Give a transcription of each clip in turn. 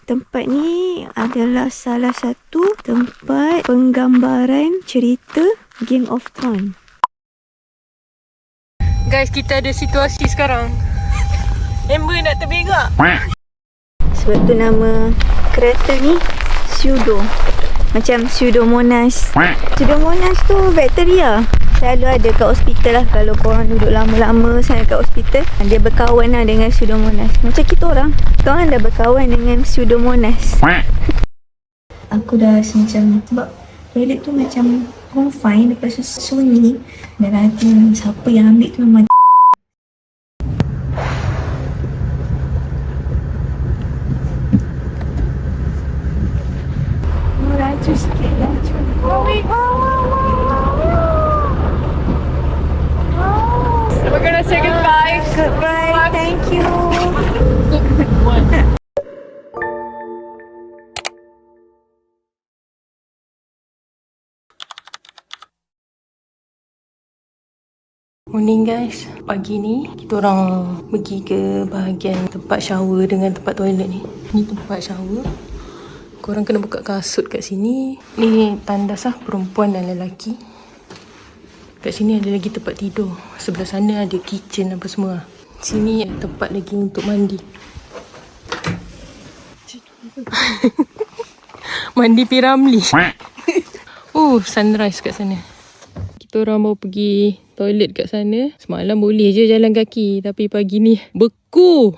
Tempat ni adalah salah satu tempat penggambaran cerita Game of Thrones. Guys, kita ada situasi sekarang. Amber nak terberak. Sebab tu nama kereta ni Pseudo. Macam Pseudomonas. Pseudomonas tu bakteria. Selalu ada kat hospital lah. Kalau korang duduk lama-lama sangat kat hospital, dia berkawan lah dengan Pseudomonas. Macam kita orang dah berkawan dengan Pseudomonas. Aku dah rasa macam, sebab toilet tu macam confine, lepas tu sunyi. Dan nanti siapa yang ambil tu memang laju sikit, laju. We're gonna say goodbye. Goodbye, thank you. Morning guys. Pagi ni kita orang pergi ke bahagian tempat shower dengan tempat toilet ni. Ni tempat shower. Korang kena buka kasut kat sini. Ni tandas lah, perempuan dan lelaki. Kat sini ada lagi tempat tidur. Sebelah sana ada kitchen apa semua. Sini ada tempat lagi untuk mandi. Mandi Piramli. Sunrise kat sana. Kita orang mau pergi toilet kat sana. Semalam boleh je jalan kaki, tapi pagi ni beku.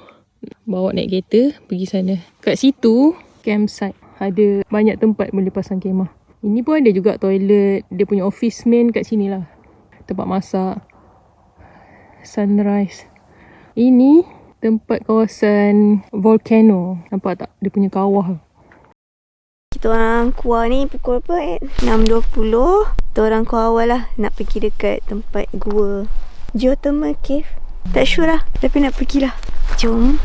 Bawa naik kereta pergi sana. Kat situ campsite, ada banyak tempat boleh pasang kemah. Ini pun ada juga toilet. Dia punya office main kat sini lah. Tempat masak. Sunrise. Ini tempat kawasan volcano. Nampak tak? Dia punya kawah. Kita orang keluar ni pukul apa? 6.20. Kita orang keluar awal lah. Nak pergi dekat tempat gua Geothermal Cave. Tak sure lah, tapi nak pergilah. Jom.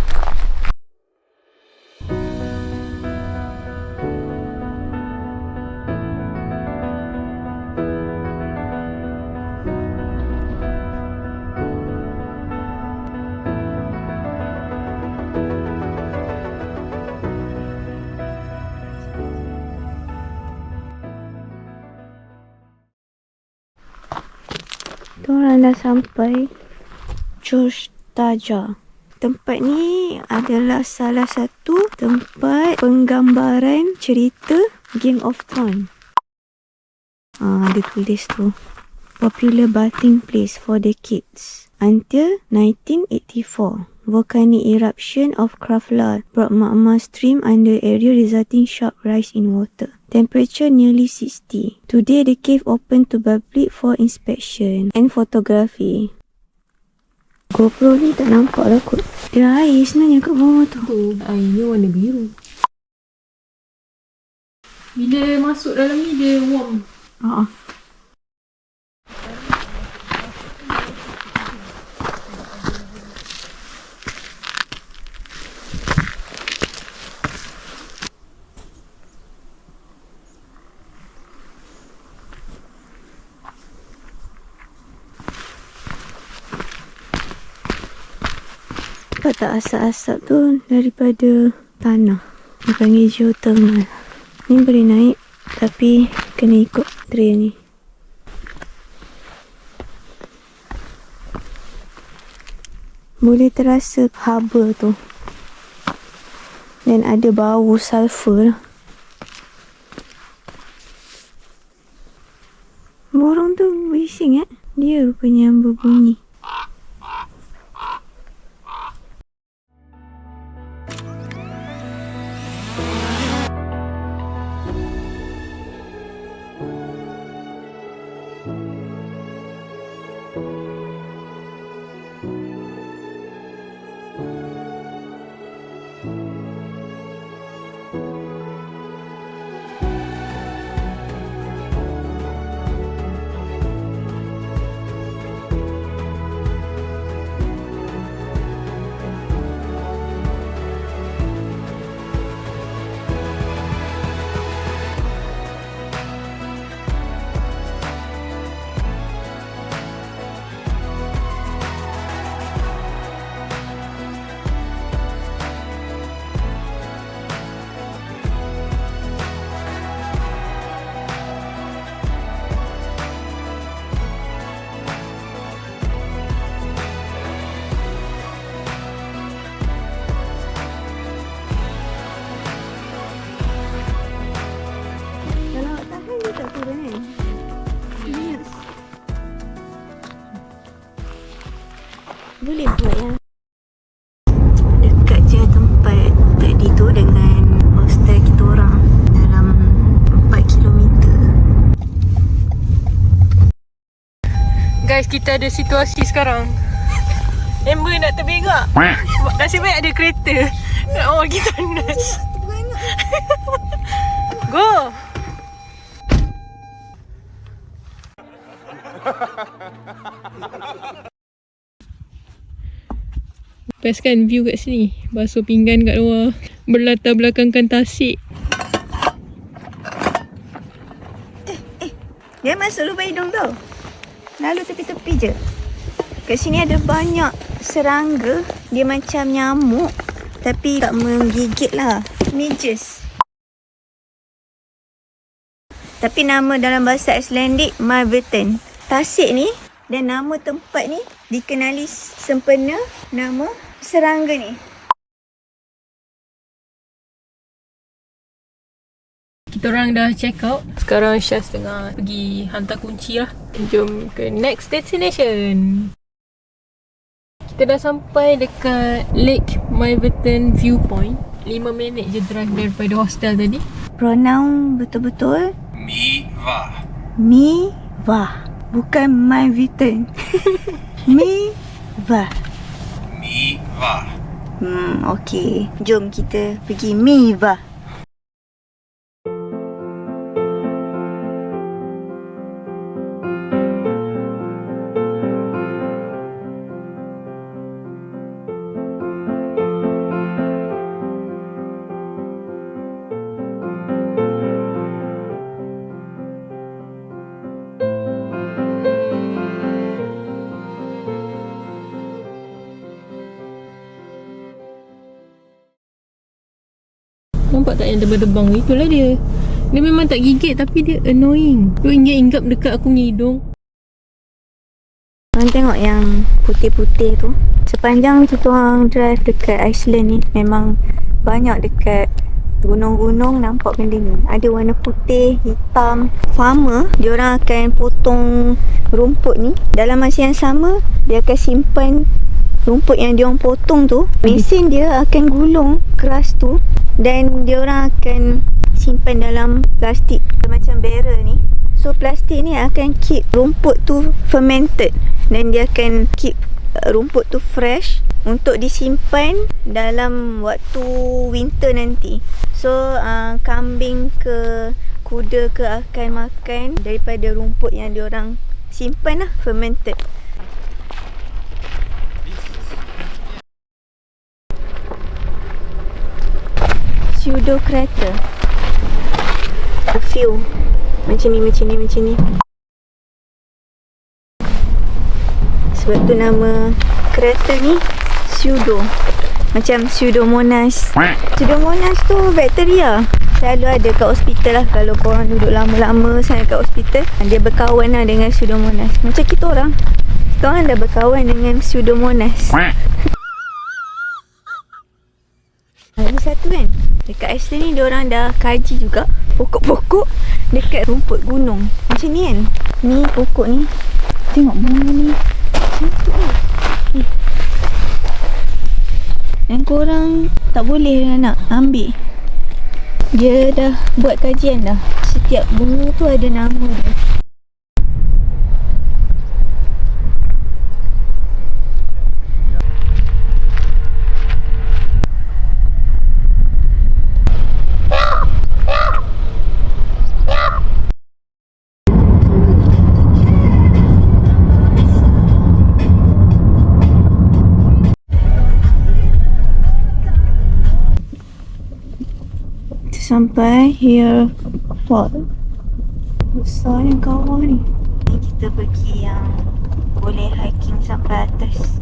Kita dah sampai George Taja. Tempat ni adalah salah satu tempat penggambaran cerita Game of Thrones. Ada tulis tu. Popular bathing place for the kids until 1984. Volcanic eruption of Krafla brought magma stream under area resulting sharp rise in water. Temperature nearly 60. Today the cave open to public for inspection and photography. GoPro ni tak nampak lah kot. Dia air sebenarnya kat bawah tu. Airnya warna biru. Bila masuk dalam ni dia warm. Nampak tak asap-asap tu daripada tanah. Dia panggil geothermal. Ni boleh naik tapi kena ikut trail ni. Boleh terasa haba tu. Dan ada bau sulfur lah. Burung tu bising Dia rupanya yang berbunyi. kita ada situasi sekarang. Amber nak terberak. Nasib baik ada kereta. Nak bagi tandas. Go! Best kan view kat sini. Basuh pinggan kat luar. Berlatar belakangkan tasik. Dia masuk lubang hidung tau. Lalu tepi-tepi je. Kat sini ada banyak serangga. Dia macam nyamuk. Tapi tak menggigit lah. Midges. Tapi nama dalam bahasa Icelandic, Marvetten. Tasik ni dan nama tempat ni dikenali sempena nama serangga ni. Kita orang dah check out. Sekarang Syaz tengah pergi hantar kunci lah. Jom ke next destination. Kita dah sampai dekat Lake Marvetten Viewpoint. 5 minit je drive daripada hostel tadi. Pronoun betul-betul Miva. Miva. Bukan Marvetten. Miva. Miva. Okey. Jom kita pergi Miva. Nampak tak yang tebang-tebang? Itulah dia. Dia memang tak gigit tapi dia annoying. Dia ingat-ingat dekat aku punya hidung. Korang tengok yang putih-putih tu. Sepanjang kita orang drive dekat Iceland ni, memang banyak dekat gunung-gunung nampak benda ni. Ada warna putih, hitam. Farmer, diorang akan potong rumput ni. Dalam masa yang sama, dia akan simpan rumput yang diorang potong tu. Mesin dia akan gulung keras tu. Dan diorang akan simpan dalam plastik macam barrel ni. So plastik ni akan keep rumput tu fermented. Dan dia akan keep rumput tu fresh untuk disimpan dalam waktu winter nanti. So kambing ke kuda ke akan makan daripada rumput yang diorang simpan lah, fermented. Pseudo crater. A few. Macam ni. Sebab tu nama crater ni pseudo. Macam Pseudomonas. Pseudomonas tu bakteria. Selalu ada kat hospital lah. Kalau korang duduk lama-lama sangat kat hospital, dia berkawan lah dengan Pseudomonas. Macam kita orang dah berkawan dengan Pseudomonas. Ada satu kan, dekat Iceland ni diorang dah kaji juga pokok-pokok dekat rumput gunung. Macam ni kan. Ni pokok ni. Tengok bunga ni. Cantik lah. Dan korang tak boleh nak ambil. Dia dah buat kajian dah. Setiap bunga tu ada nama dia. Sampai here fall. Besar yang kawah ni. Kita pergi yang boleh hiking sampai atas.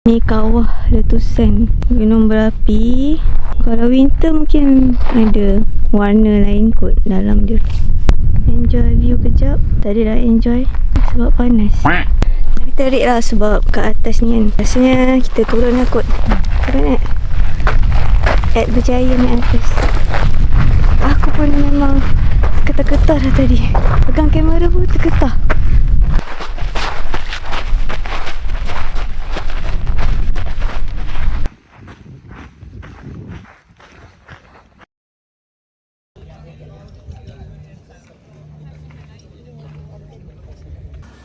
Ni kawah letusan gunung berapi. Kalau winter mungkin ada warna lain kot dalam dia. Enjoy view kejap. Tadi dah enjoy sebab panas. Tapi terik lah sebab kat atas ni kan. Rasanya kita turun lah kot. Turun kan? At Berjaya ni atas. Aku pun memang terketar-ketar dah tadi. Pegang kamera pun terketar.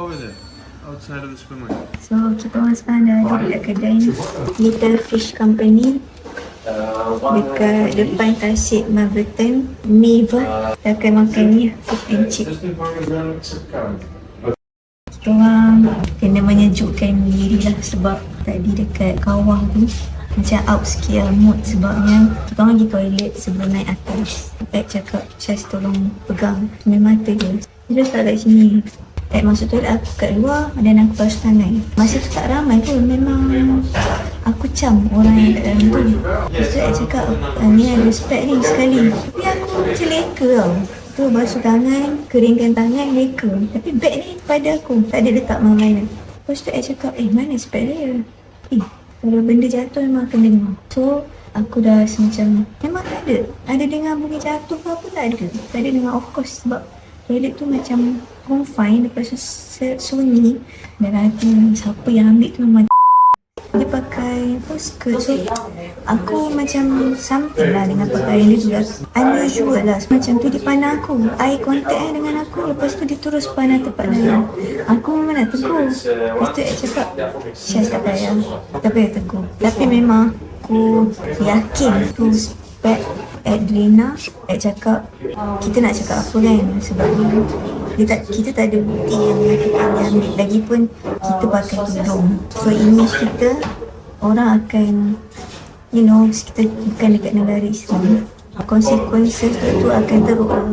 Over there, outside of the supermarket. So, kita orang sekarang dah duduk dekat kedai ni. Little Fish Company. Dekat depan Tasik Marveton. Miva. Kita akan makan ni, fish and chip. Kita orang kena menyejukkan diri lah sebab tadi dekat kawah tu macam out sikit lah mood sebabnya kita orang pergi toilet sebelum naik atas. Ed cakap, Syaz tolong pegang memang mata dia. Dia letak kat sini. Ed masuk toilet, aku kat luar dan aku basuh tangan. Masa tu tak ramai pun, memang aku cam orang yang kat dalam tu. Lepas tu Ed cakap, ni ada spek ni sekali. Tapi aku macam leka tau. Tu basuh tangan, keringkan tangan, leka. Tapi beg ni pada aku, tak ada letak mana-mana. Lepas tu Ed cakap, mana spek dia? Kalau benda jatuh memang akan dengar. So, aku dah rasa macam, memang tak ada. Ada dengar bunyi jatuh ke apa, tak ada. Tak ada dengar, of course. Sebab toilet tu macam confine, lepas tu sunyi. Dan nanti siapa yang ambil tu memang dia pakai apa, skirt. So aku macam something lah dengan pakaian dia tu lah. Unusual lah. Macam tu dia pandang aku, eye contact dengan aku. Lepas tu dia terus pandang tempat lain. Aku memang nak tegur. Lepas tu Ed cakap, Syaz tak payah tegur. Tapi memang aku yakin tu spek Adlina. Ed cakap, kita nak cakap apa kan, sebab kita tak ada bukti yang menyatakan dia ambil. Lagipun kita pakai tudung, so image kita, orang akan kita bukan dekat negara Islam, konsekuensi tu akan teruk lah.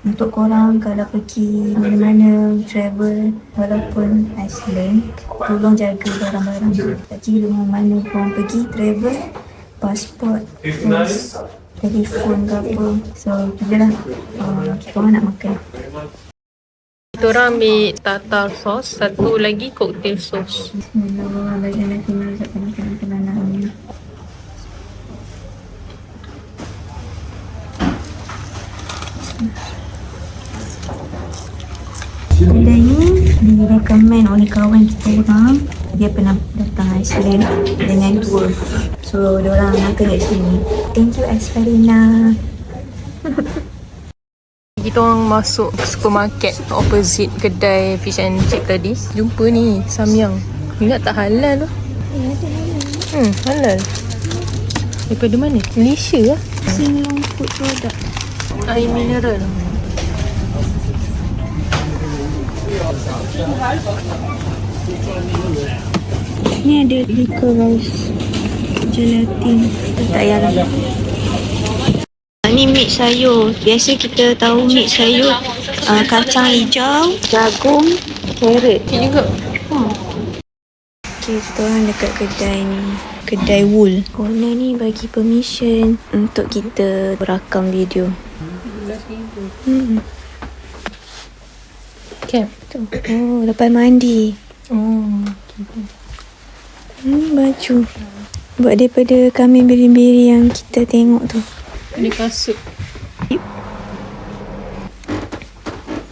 Untuk korang kalau pergi mana-mana travel, walaupun Iceland, tolong jaga barang-barang. Tak kira mana korang pergi travel, pasport, terus telefon ke apa. So tu je lah, kita orang nak makan. Kita orang ambil tartar sauce, satu lagi cocktail sauce. Bismillahirrahmanirrahim. Nanti masak makanan-makanan ni. Kedai ni direkomend oleh kawan kita orang. Dia pernah datang Iceland dengan tour. So, diorang makan kat sini. Thank you, Esfarina. Kita orang masuk supermarket opposite kedai fish and chip tadi. Jumpa ni samyang. Ingat tak halal tu? Halal. Daripada mana? Malaysia lah. Singlong food product. Air mineral. Ni ada licorice gelatin. Tak payah lah. Ni mix sayur. Biasa kita tahu mix sayur kacang hijau, jagung, carrot. Ini juga. Okay, kita orang dekat kedai ni. Kedai wool. Owner ni bagi permission untuk kita rakam video. Cap. Oh, lepas mandi. Baju. Buat daripada kambing biri-biri yang kita tengok tu. Ada kasut.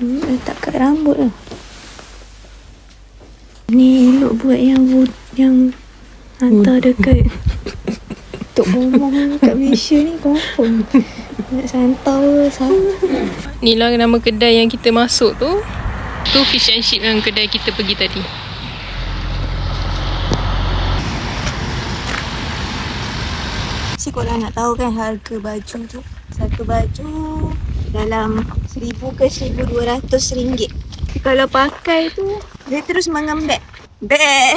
Letak kat rambut lah. Ni elok buat yang hantar dekat Tok Bomong kat Malaysia ni confirm. Nak santau sama. Ni lah nama kedai yang kita masuk tu. Tu fish and chip yang kedai kita pergi tadi. Si korang nak tahu kan harga baju tu. Satu baju dalam 1,000 ke 1,200 ringgit. Kalau pakai tu, dia terus mengembek. Bek.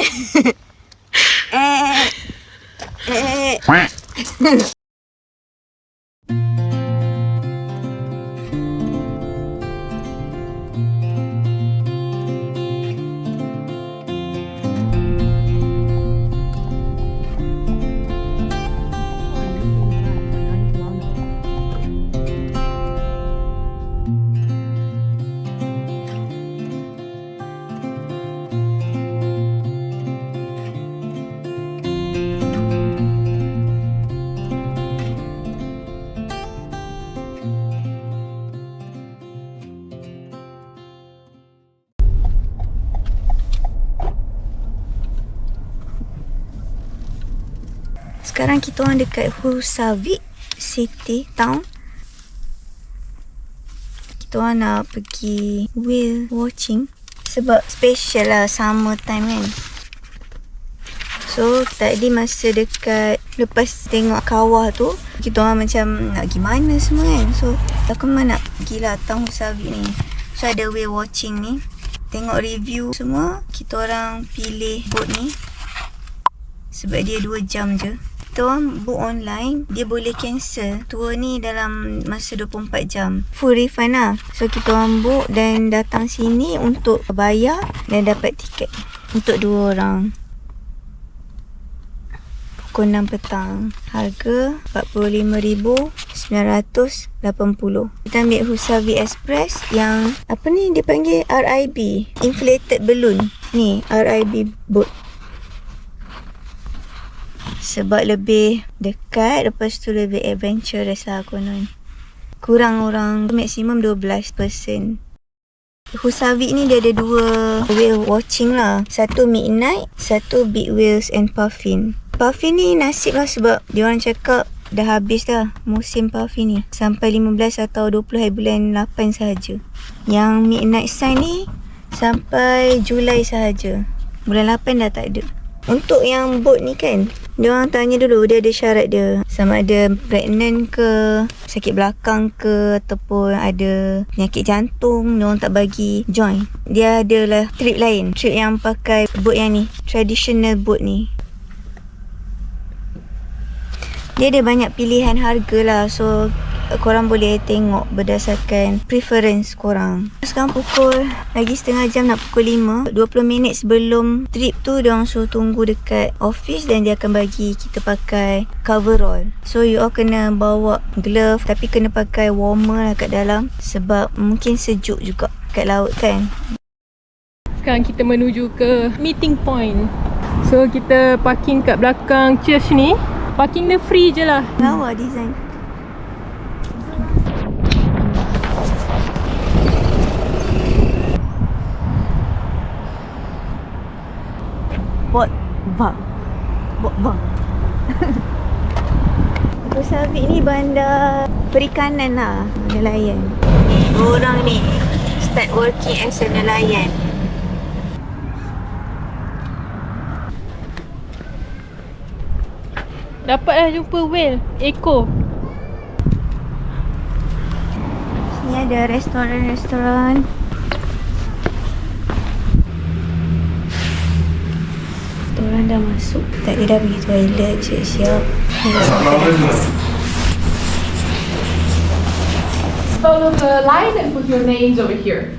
Sekarang kita orang dekat Husavik City Town. Kita orang nak pergi whale watching sebab special lah summer time kan. So tadi masa dekat lepas tengok kawah tu, kita orang macam nak pergi mana semua kan. So aku memang nak pergilah Town Husavik ni. So ada whale watching ni. Tengok review semua, kita orang pilih boat ni sebab dia 2 jam je. Kita orang book online, dia boleh cancel tour ni dalam masa 24 jam. Full refund lah. So kita orang book dan datang sini untuk bayar dan dapat tiket untuk 2 orang. Pukul 6 petang. Harga RM45,980. Kita ambil Husavik Express yang apa ni dia panggil RIB, inflated balloon. Ni RIB boat. Sebab lebih dekat, lepas tu lebih adventurous lah konon. Kurang orang, maksimum 12 person. Husavik ni dia ada 2 whale watching lah. Satu midnight, satu big whales and puffin. Puffin ni nasib lah sebab diorang cakap dah habis dah musim puffin ni. Sampai 15 atau 20 hari bulan 8 sahaja. Yang midnight sign ni sampai Julai sahaja. Bulan 8 dah tak ada. Untuk yang boat ni kan, diorang tanya dulu, dia ada syarat dia. Sama ada pregnant ke, sakit belakang ke, ataupun ada penyakit jantung, diorang tak bagi join. Dia adalah trip lain, trip yang pakai boat yang ni, traditional boat ni. Dia ada banyak pilihan harga lah. So korang boleh tengok berdasarkan preference korang. Sekarang pukul lagi setengah jam nak pukul 5. 20 minit sebelum trip tu diorang suruh tunggu dekat office dan dia akan bagi kita pakai coverall. So you all kena bawa glove tapi kena pakai warmer lah kat dalam sebab mungkin sejuk juga kat laut kan. Sekarang kita menuju ke meeting point. So kita parking kat belakang church ni. Parking dia free je lah. Lawa design. Bot bang. Husavik ni bandar perikanan lah. Nelayan. Orang ni start working as a nelayan. Dapatlah jumpa whale, Eco. Sini ada restoran-restoran. Orang dah masuk. Tadi dah pergi toilet, siap-siap. Follow the light and put your names over here.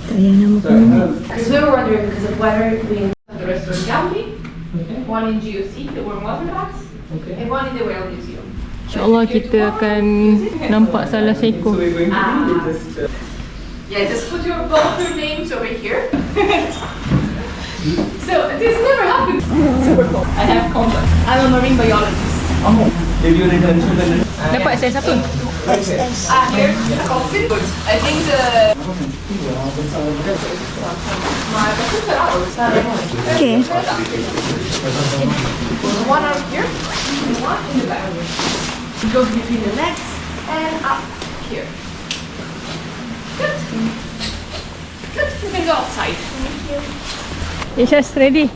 Tak payah nama penuh. Because we were wondering because of weather, we have the restaurant Gambi, one in GOC, the warm water baths, and one in the whale museum. InsyaAllah kita akan nampak salah seekor. Yeah, just put both your names over here. So this never happened. Super cool. I have contact. I'm a marine biologist. Dapat saya satu. Here, coffin. I think Okay. one out here, and one in the back. It goes between the legs and up here. Good. Good. You can go outside. Isha's ready.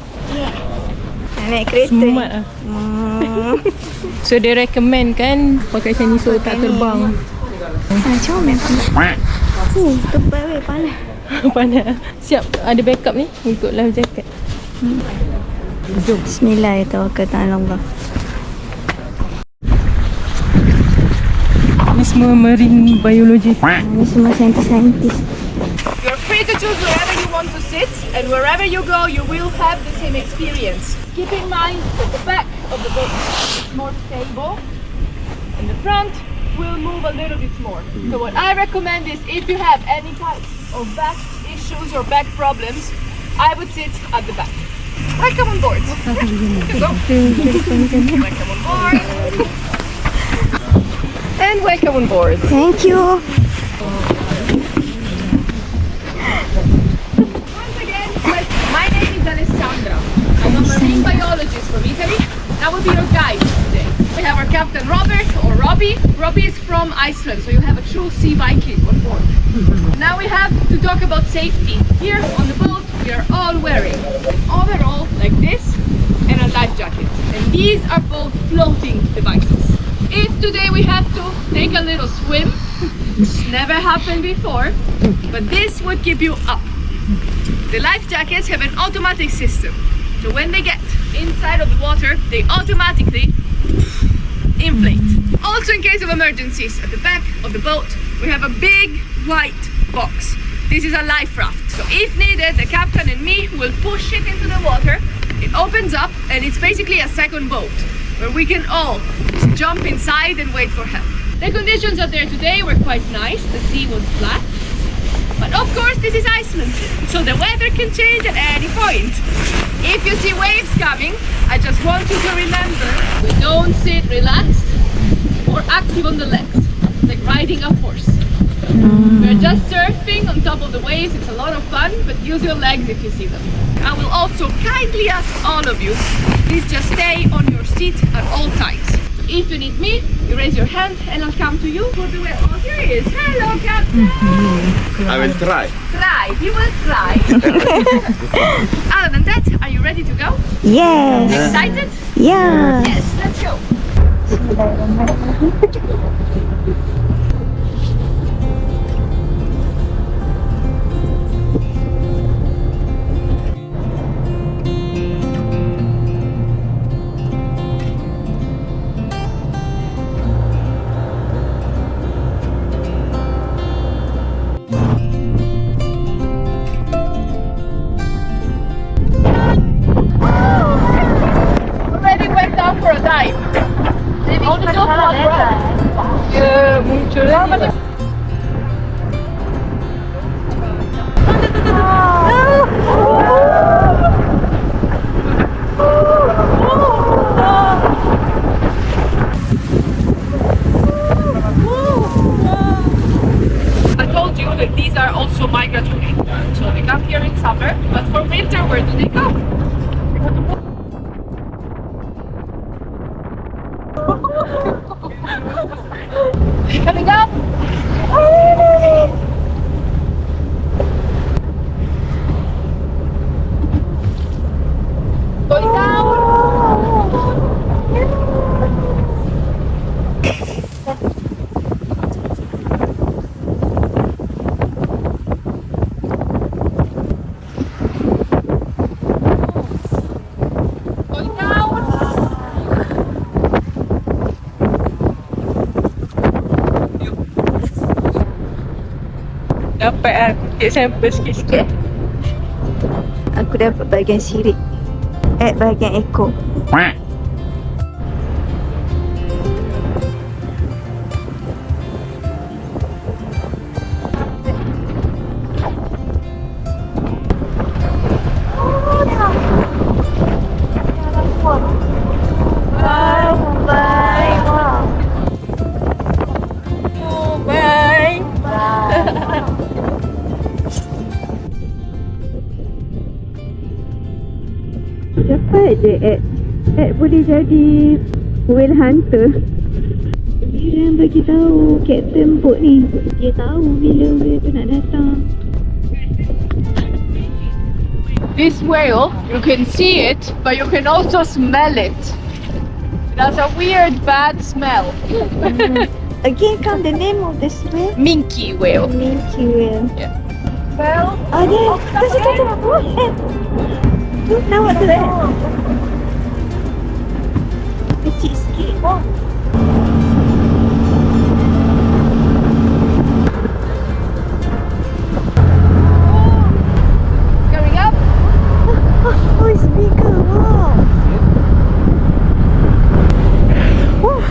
Nak naik kereta Smart ni. lah. So dia recommend kan pakai macam ni so tak terbang. Macam mana? Tebal weh, panas. Panas. Siap ada backup ni untuk life jacket. Jom. Bismillahirrahmanirrahim. Ni semua marine biology. Ni semua saintis-saintis. You're free to choose wherever you want to sit, and wherever you go, you will have the same experience. Keep in mind that the back of the boat is more stable, and the front will move a little bit more. So what I recommend is if you have any types of back issues or back problems, I would sit at the back. Welcome on board. Go. Welcome on board. And welcome on board. Thank you. Once again, my name is Alessandra. I'm a marine biologist from Italy. I will be your guide today. Captain Robert or Robbie. Robbie is from Iceland, so you have a true sea Viking on board. Now we have to talk about safety. Here on the boat, we are all wearing an overall like this and a life jacket. And these are both floating devices. If today we have to take a little swim, never happened before, but this would keep you up. The life jackets have an automatic system. So when they get inside of the water, they automatically inflate. Also, in case of emergencies, at the back of the boat, we have a big white box. This is a life raft. So if needed, the captain and me will push it into the water. It opens up and it's basically a second boat where we can all just jump inside and wait for help. The conditions out there today were quite nice. The sea was flat. But of course, this is Iceland, so the weather can change at any point. If you see waves coming, I just want you to remember, we don't sit relaxed or active on the legs, like riding a horse. We're just surfing on top of the waves. It's a lot of fun, but use your legs if you see them. I will also kindly ask all of you, please just stay on your seat at all times. If you need me, you raise your hand and I'll come to you for the way. Oh, here he is. Hello, Captain. I will try. Try. He will try. Other than that, are you ready to go? Yes. Excited? Yeah. Yes, let's go. Already went down for a dive. Only just one run. Yeah, mucho. I told you that these are also migratory. So they come here in summer, but for winter, where do they go? Coming up! Going down! Going down! Dapat aku sampel sikit-sikit. Aku dapat bahagian sirip. Bahagian ekor. Dapat je Ed boleh jadi whale hunter. Dia bagi tahu kapten boat ni, dia tahu bila whale tu nak datang. This whale, you can see it, but you can also smell it. It has a weird bad smell. Again, come the name of this whale? Minke whale. Minke whale. Yeah. Well, Dia. Tu. Tu, nampak tu Ed. Kecil sikit. coming up. Oh, it's bigger. Wow. Woo.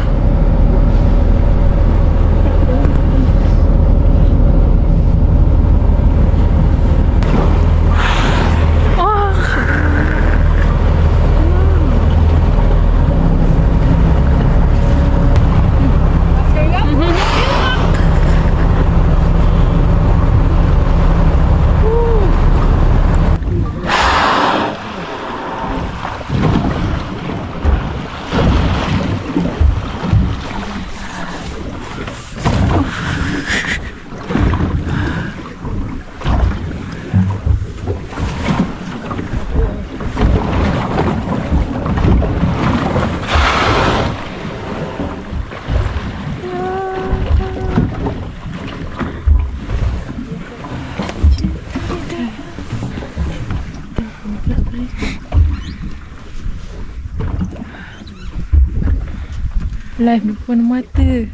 Live depan mata.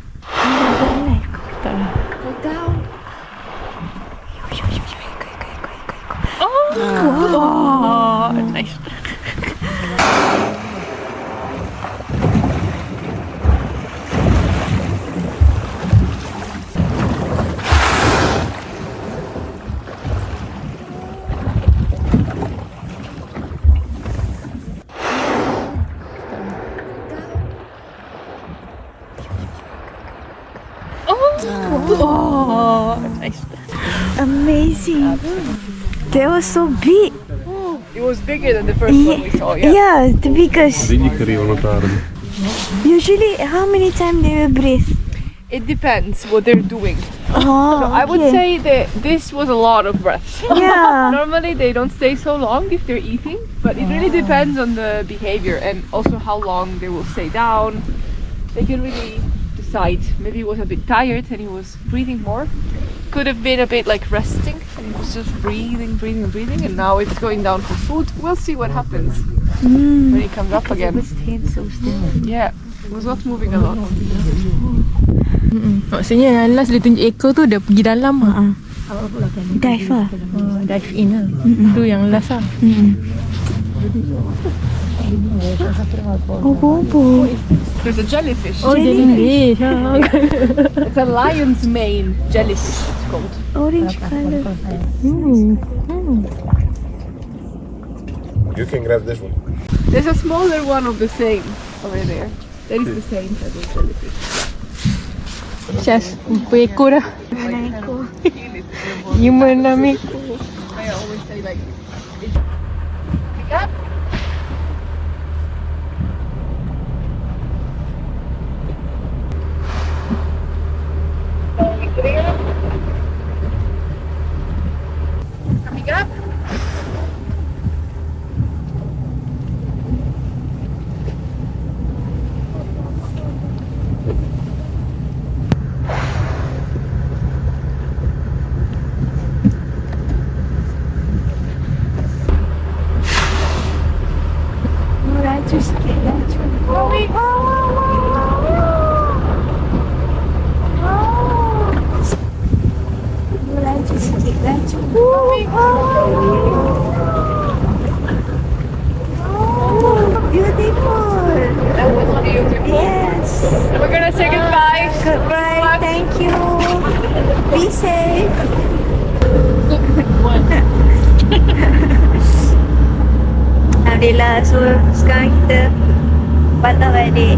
Tak lah. Go down. Oh, nice. Oh, nice. Amazing. That was so big. It was bigger than the first one we saw, yeah. Yeah, the biggest. Degli che arrivano tardi. Usually, how many times they will breathe? It depends what they're doing. Oh, I would okay. say that this was a lot of breaths. Yeah. Normally they don't stay so long if they're eating, but it really depends on the behavior and also how long they will stay down. They can really decide. Maybe he was a bit tired and he was breathing more. Could have been a bit like resting and he was just breathing, and now it's going down for food. We'll see what happens when he comes up again. Yeah, it was not moving a lot. Maksudnya yang last dia tunjuk ekor tu dia pergi dalam lah. Dive lah. Dive in lah. Tu yang last lah. Oh, bobo. There's a jellyfish. Oh, jellyfish. It's a lion's mane jellyfish, it's called. Orange color. You can grab this one. There's a smaller one of the same over there. That is the same type of jellyfish. Just ekor dah. Ekor. 5-6 ekor. I always say like, pick up. Coming up. Laju sikit, laju. Laju sikit, laju. Beautiful. That was beautiful. Yes. We're gonna say goodbye. Goodbye. Thank you. Be safe. Alhamdulillah, so sekarang kita patah balik.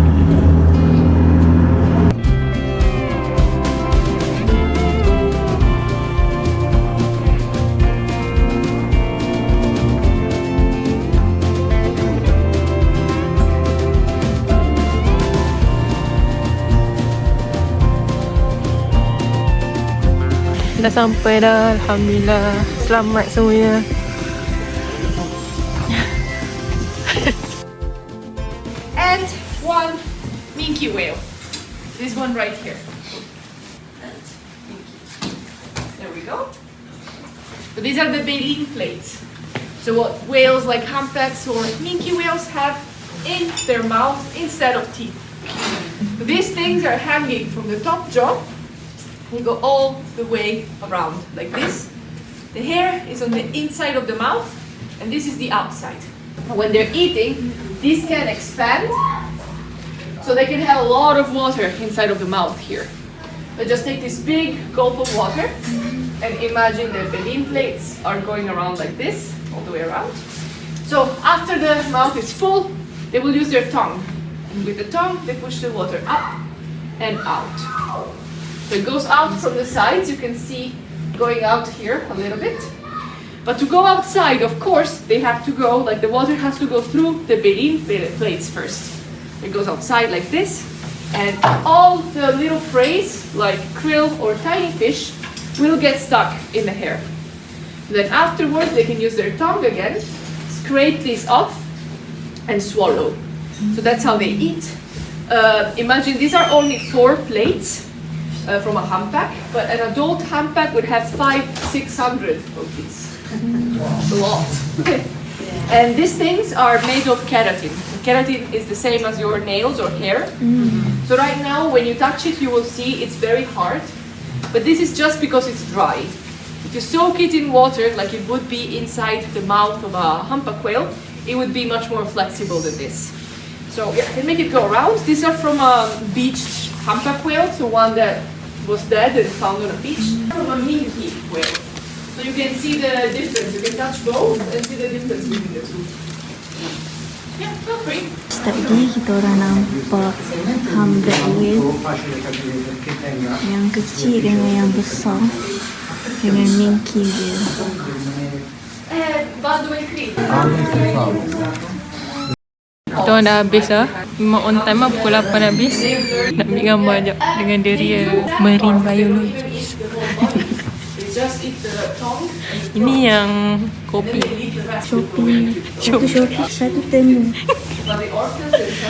Dah sampai dah, alhamdulillah. Selamat semuanya. And one minke whale. This one right here. There we go. So these are the baleen plates. So what whales like humpbacks or minke whales have in their mouth instead of teeth. So these things are hanging from the top jaw. They go all the way around like this. The hair is on the inside of the mouth and this is the outside. When they're eating, these can expand so they can have a lot of water inside of the mouth here. But just take this big gulp of water and imagine the baleen plates are going around like this, all the way around. So after the mouth is full, they will use their tongue. And with the tongue, they push the water up and out. So it goes out from the sides, you can see going out here a little bit. But to go outside, of course, they have to go, like the water has to go through the baleen plates first. It goes outside like this, and all the little prey, like krill or tiny fish, will get stuck in the hair. Then afterwards, they can use their tongue again, scrape this off, and swallow. So that's how they eat. Imagine these are only 4 plates from a humpback, but an adult humpback would have 500-600 of these. It's a lot. And these things are made of keratin. Keratin is the same as your nails or hair. So right now, when you touch it, you will see it's very hard. But this is just because it's dry. If you soak it in water, like it would be inside the mouth of a humpback whale, it would be much more flexible than this. So yeah, I can make it go around. These are from a beached humpback whale, so one that was dead and found on a beach. From a minke whale. So you can see the difference. You can touch both and see the difference between the two. Yeah, feel free. Tadi kita orang nampak humpback whale yang kecil dengan yang besar dengan minke whale. Vado e qui. Kita orang dah habis lah. Memang on time lah, pukul 8 habis. Nak ambil gambar sekejap dengan dia marine biologist. Just eat the tongue. Ini yang kopi. Shopee. Satu Shopee, satu temu.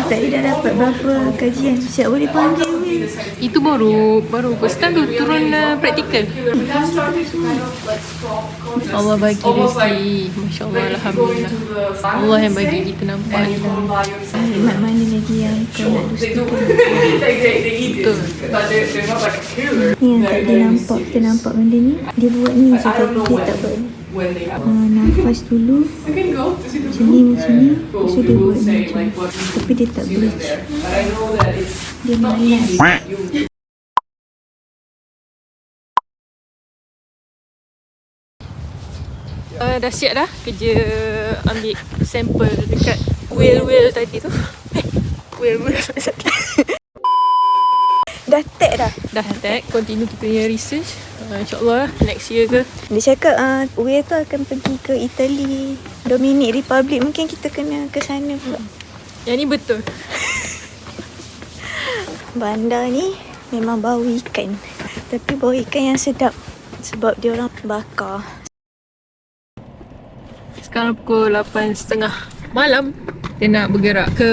Tadi dah dapat berapa kajian. Siap boleh panggil ni. Itu baru first time tu turun praktikal. Allah bagi rezeki. Masya Allah, Alhamdulillah. Allah yang bagi kita nampak ni. Mak mana lagi yang kau nak dustakan? Betul. Ni yang tak dia nampak, kita nampak benda ni. Dia buat ni je tapi dia tak buat ni. Nafas dulu macam ni. So dia buat ni macam ni. Tapi dia tak bleach. Dia malas. Dah siap dah kerja ambil sampel dekat whale tadi tu. Whale tadi. Dah tag dah. Dah tag, continue kita punya research. InsyaAllah next year ke. Dia cakap whale tu akan pergi ke Italy, Dominic Republic. Mungkin kita kena ke sana pula. Yang ni betul. Bandar ni memang bau ikan. Tapi bau ikan yang sedap sebab dia orang bakar. Sekarang pukul 8.30 malam. Kita nak bergerak ke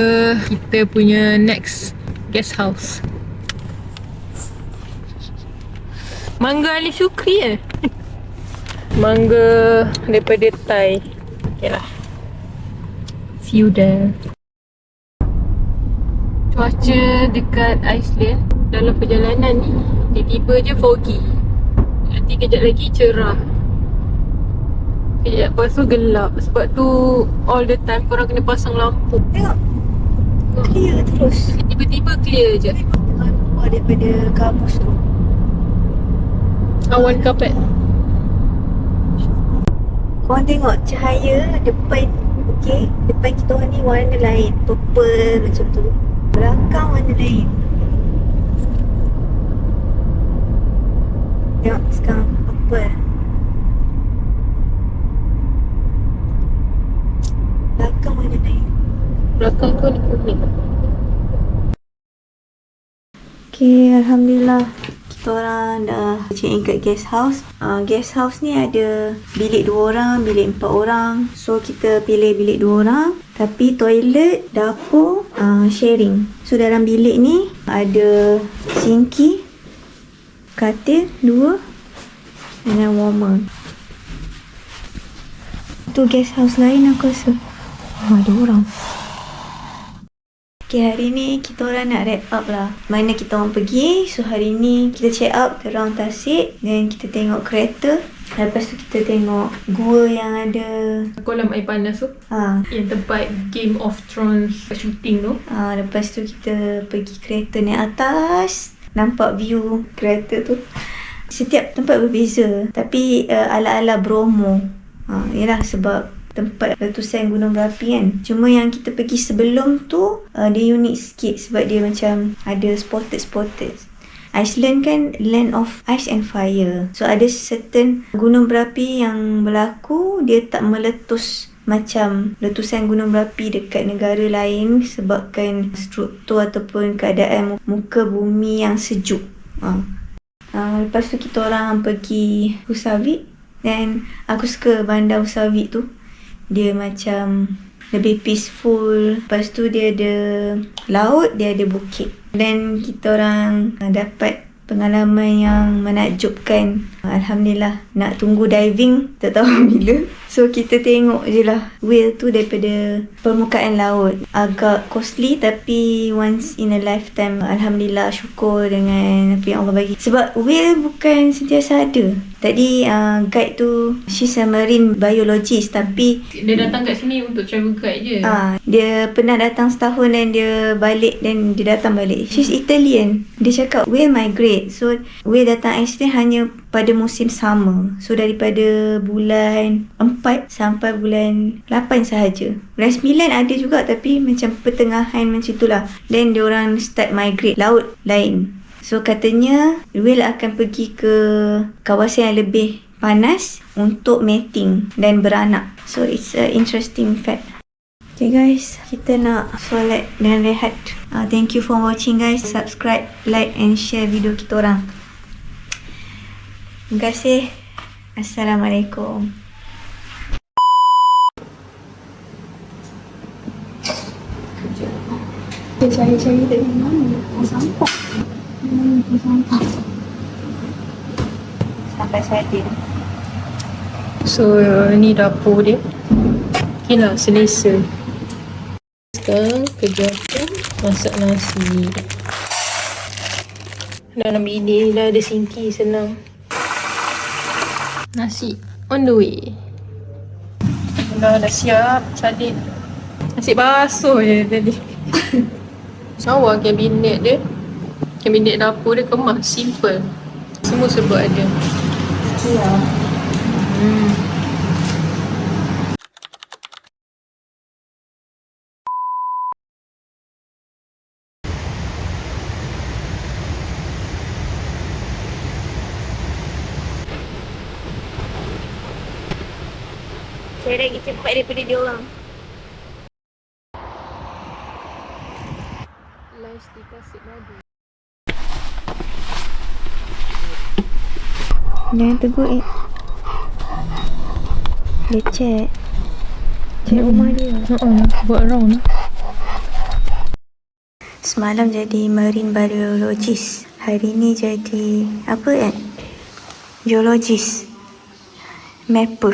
kita punya next guest house. Mangga Ali Syukri Mangga daripada Thai. Okay lah. See you there. Cuaca dekat Iceland dalam perjalanan ni tiba-tiba je foggy. Nanti kejap lagi cerah. Kejap lepas tu gelap. Sebab tu all the time korang kena pasang lampu. Tengok. Clear terus. Tiba-tiba clear je. Keluar daripada kabus tu. Awan kapet. Korang tengok cahaya depan. Okay, depan kita orang ni warna lain. Purple macam tu. Belakang warna lain. Tengok sekarang purple. Belakang warna lain. Belakang tu ni kuning. Okay, Alhamdulillah. Kita orang dah check in kat guest house. Guest house ni ada bilik 2 orang, bilik 4 orang. So kita pilih bilik 2 orang. Tapi toilet, dapur sharing. So dalam bilik ni ada sinki, katil 2 dengan warmer. Tu guest house lain aku rasa. Ada orang. Okay, hari ni kita orang nak wrap up lah. Mana kita orang pergi. So hari ni kita check out around Tasik. Then kita tengok kereta. Lepas tu kita tengok gua yang ada Kolam air panas tu. Yang tempat Game of Thrones shooting tu. Lepas tu kita pergi kereta naik atas. Nampak view kereta tu. Setiap tempat berbeza. Tapi ala-ala Bromo. Yelah sebab tempat letusan gunung berapi kan. Cuma yang kita pergi sebelum tu dia unik sikit sebab dia macam ada spotted. Iceland kan land of ice and fire. So ada certain gunung berapi yang berlaku dia tak meletus macam letusan gunung berapi dekat negara lain sebabkan struktur ataupun keadaan muka bumi yang sejuk. Lepas tu kita orang pergi Husavik dan aku suka bandar Husavik tu. Dia macam lebih peaceful. Lepas tu dia ada laut, dia ada bukit. Dan kita orang dapat pengalaman yang menakjubkan. Alhamdulillah. Nak tunggu diving tak tahu bila. So kita tengok je lah whale tu daripada permukaan laut. Agak costly tapi once in a lifetime. Alhamdulillah, syukur dengan apa yang Allah bagi. Sebab whale bukan sentiasa ada. Tadi guide tu, she's a marine biologist tapi Dia datang kat sini untuk travel guide je. dia pernah datang setahun dan dia balik dan dia datang balik. She's Italian. Dia cakap whale migrate. So whale datang Iceland hanya pada musim summer. So daripada bulan 4 sampai bulan 8 sahaja. Bulan 9 ada juga tapi macam pertengahan macam itulah. Then diorang start migrate laut lain. So katanya whale akan pergi ke kawasan yang lebih panas untuk mating dan beranak. So it's a interesting fact. Okay guys, kita nak solat dan rehat. Thank you for watching guys. Subscribe, like and share video kita orang. Terima kasih. Assalamualaikum. Kita cari-cari dari mana? Sampah. Sampai saya. So ni dapur dia. Okay lah, selesa. Sekarang kerja aku masak nasi. Dalam bilik ni dah ada sinki, senang. Nasi on the way. Dah siap, salin. Nasi basuh je tadi. Sawah kabinet dia. Kabinet dapur dia kemas, simple. Semua sebab ada. Ya. Saya lagi cepat daripada dia orang. Lunch di Tasik Madu. Jangan tegur dia check rumah dia. Buat round lah. Semalam jadi marine biologist. Hari ni jadi apa kan? Geologist. Mapper.